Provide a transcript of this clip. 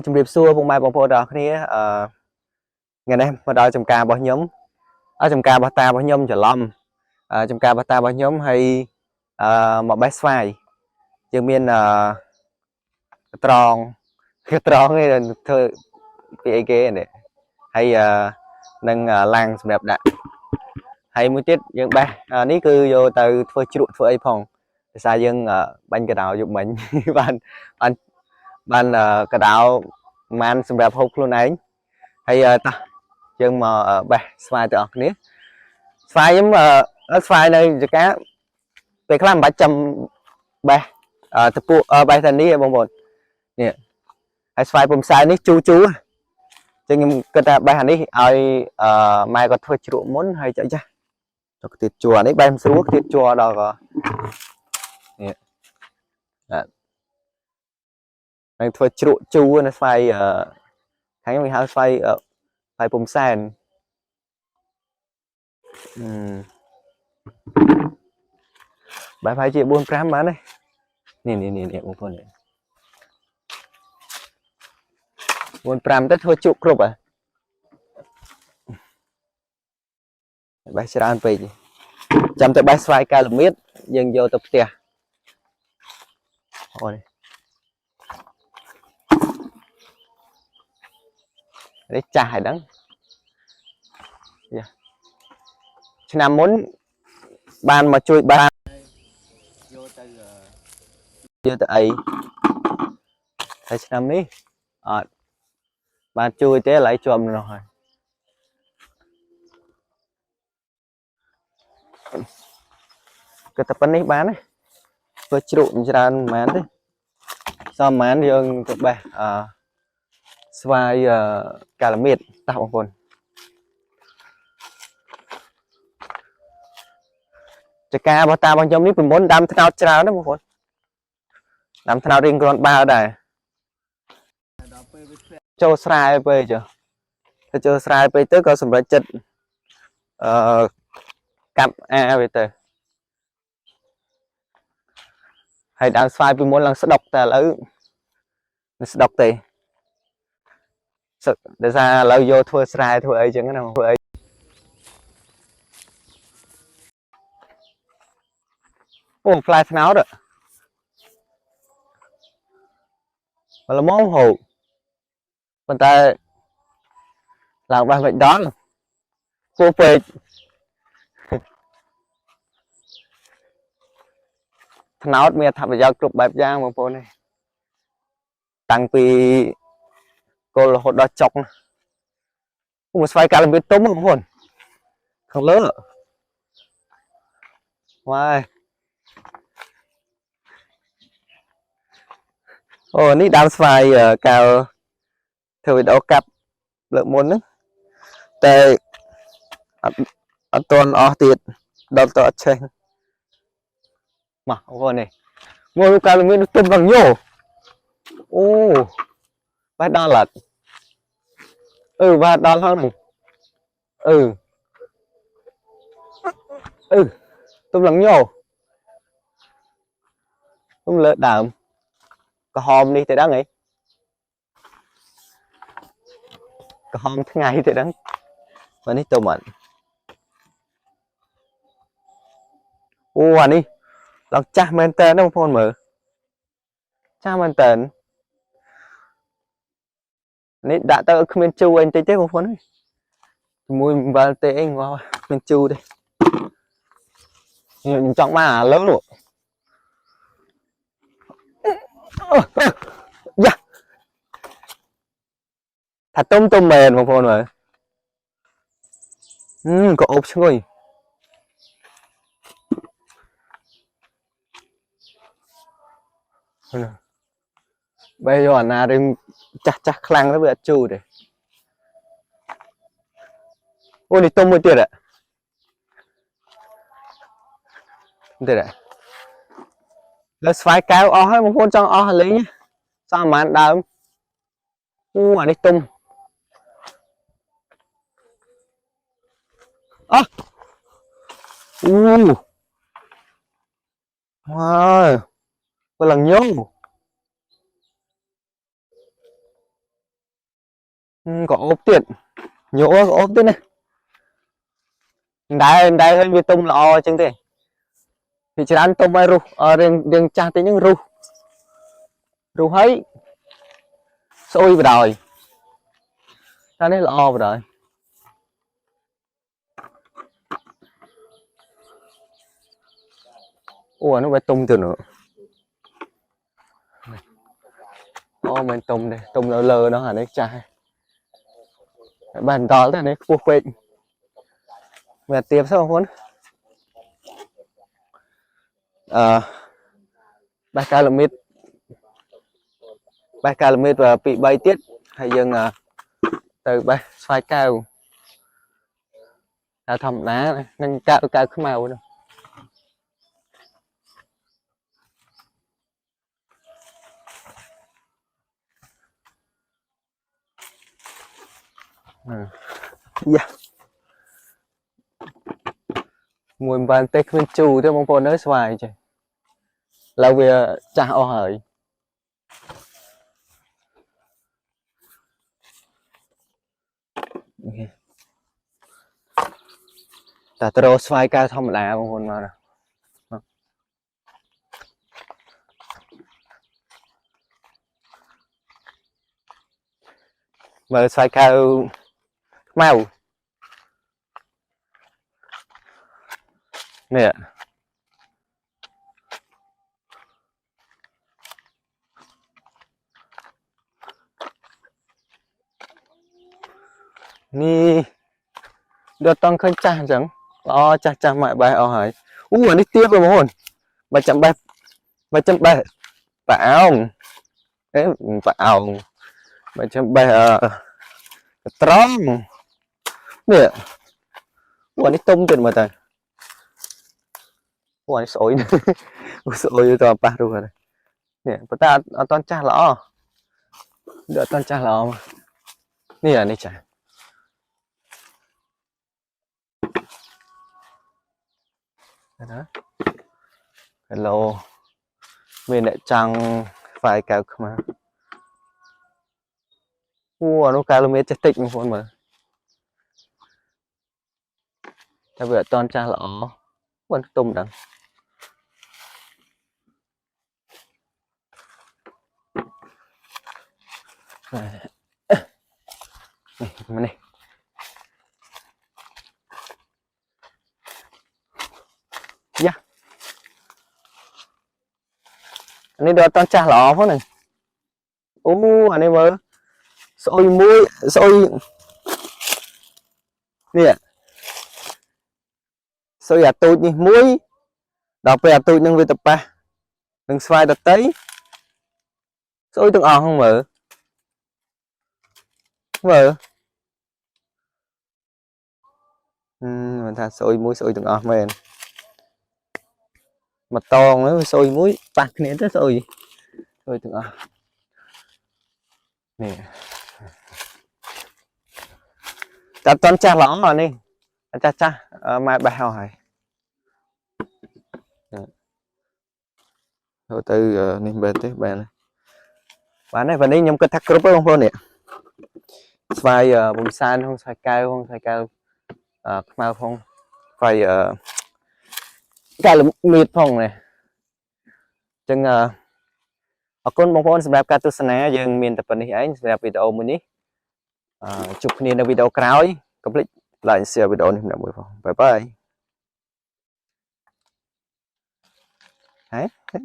ជំរាបសួរពុកម៉ែបងប្អូនទាំងអស់គ្នាថ្ងៃនេះមកដល់ចំការរបស់ខ្ញុំចំការរបស់តារបស់ខ្ញុំច្រឡំចំការរបស់តារបស់ខ្ញុំហើយមកបេះស្វាយយើងមានត្រង់ឯងធ្វើពីអីគេនេះហើយនឹងឡាំងសម្រាប់ដាក់ហើយមួយទៀតយើងបេះនេះគឺយកទៅធ្វើជ្រក់ធ្វើអីផងដោយសារយើងបាញ់កដោយកមិញបានកដោបានសម្រាប់ហូបខ្លួនឯងហើយតោះយើងមកបេះស្វាយទាំងអស់គ្នាស្វាយខ្ញុំស្វាយនៅចកាពេលខ្លះមិនបាច់ចាំបេះទៅពួកបេះតែនេះបងប្អូននេះហើយស្វាយពុំផ្សាយនេះជូរចឹងខ្ញុំគិតថាបេះអានេះឲ្យម៉ែគាត់ធ្វើជ្រក់មុនហើយចាស់ទៅទៀតជួរនេះបេះមិនស្រួលទៀតជួរដល់ក៏នេះហើយធ្វើជ្រក់ជូរនៅស្វាយខាងខ្ញុំគេហៅស្វាយពុំសែនបែបហើយជា4 5បានទេនេះបងប្អូន4 5ទៅធ្វើជ្រក់គ្រប់ហ៎បេះច្រើនពេកចាំទៅបេះស្វាយកែលមៀតយើងយកទៅផ្ទះអូនេះនេះចាស់ហើយដឹងឆ្នាំមុនបានមកជួយបានយកទៅអីហើយឆ្នាំនេះអត់បានជួយទេឥឡូវជាប់នោះហើយក៏តែប៉ុណ្នេះបានទេធ្វើជ្រក់ច្រើនមិនបានទេសមមិនយើងទៅបេះស្វាយកាឡាមៀតតោះបងប្អូនចការបស់តារបស់ខ្ញុំនេះពីមុនដាំថ្នោតច្រើនណាបងប្អូនដាំថ្នោតរៀងគ្រាន់បើដែរចូលស្រែពេកចុះទៅចូលស្រែពេកទៅក៏សម្រេចចិត្តកាប់វាទៅហើយដើមស្វាយពីមុនឡើងស្ដុកតែឥឡូវមិនស្ដុកទេដោយសារឥឡូវយកធ្វើស្រែធ្វើអីចឹងណាធ្វើអីអូផ្លែថ្នោតល្មមហូបប៉ុន្តែឡើងបេះមិនដល់ពោះពេកថ្នោតមានអត្ថប្រយោជន៍គ្រប់បែបយ៉ាងបងប្អូននេះតាំងពីគល់រហូតដល់ចុកមកស្វ័យកាឡាមៀតទុំបងប្អូនខាងលើវ៉ាយអូនេះដើមស្វាយកាលធ្វើវីដេអូកាប់លើកមុនហ្នឹងតែអត់ទាន់អស់ទៀតដល់ទៅអត់ឆេះមកបងប្អូននេះមកកាឡាមៀតទុំឡើងញោអូបែរដល់អត់បាទដល់ហើយទុំឡើងញោទុំលើដើមក្រហមនេះទៅដឹងហីក្រហមថ្ងៃទៅដឹងមកនេះទុំអត់អូអានេះឡើងចាស់មែនតើណាបងប្អូនមើលចាស់មែនតើនេះដាក់ទៅគ្មានជូរអីបន្តិចទេបងប្អូនជាមួយអំបិលទេអីងល់គ្មានជូរទេខ្ញុំចង់បានអាលើនោះយ៉ាថាទុំមែនបងប្អូនមើលក៏អូបឈ្ងុយបែរយកអាណារឿងចាស់ខ្លាំងទៅវាអត់ជូរទេអូនេះទុំមួយទៀតលើស្វាយកែវអស់ហើយបងប្អូនចង់អស់លេងសំប្រហែលដើមអូអានេះទុំអោះអូវ៉ាវឡើងញោ có ốp tiền nhỗ có ốp tiền này đai hơi bị tung lò chừng thế thì chỉ ăn tung bay ru đừng cha tới những ru ru thấy xôi vào đời ta đấy lò vào đời ủa nó phải tung từ nữa mình tung đây tung lơ lơ đó hả đấy cha bàn to thế này cuộc bệnh mẹ tiêm sao không muốn 3 km 3 km và bị bay tiết hay dừng từ bay xoay cao là thầm đá này nên cao cao cái màu đâu dạ mùi bàn tết bên chu theo bông bồn nơi xoài chứ là vì cha ô hởi ta trô xoay cao thầm đá bông bồn mà mà xoay cao màu nè ni được tăng khơi cha chẳng cha cha mãi bài ô hởi anh đi tiếp rồi bông bồn 330 bão đấy bão 330 trống nè anh đi tung tiền mà trời anh sôi sôi cho ba rồi nè ta toàn cha lọ được toàn cha lọ mà nè này chả đó hello mình lại chẳng phải cao mà nó km chết tích một con mà ta vừa toàn cha lọ vẫn tung đằng này dạ anh ấy đưa toàn cha lọ phó này anh ấy mới sôi muối sôi nè sôi tôi đi muối đọc về tôi nhưng về tập ba đừng xoay tập tới sôi từng không mở mình ta sôi muối sôi từng men mà to nữa sôi muối bạc nè tới sôi từng nè ta toàn cha lõng rồi đi cha mai bài hỏi rồi từ nên bên tới bên bạn này phần đi nhung cái thắc group không luôn nè xoay vùng san không xoay cao mau không phải cái là mịt phong này chừng ở con bông phong sắp đặt tu sana dương miền tập này ấy sắp video mình đi chụp hình ở video cáo ấy complete lại share video này nè bye bye. Đấy.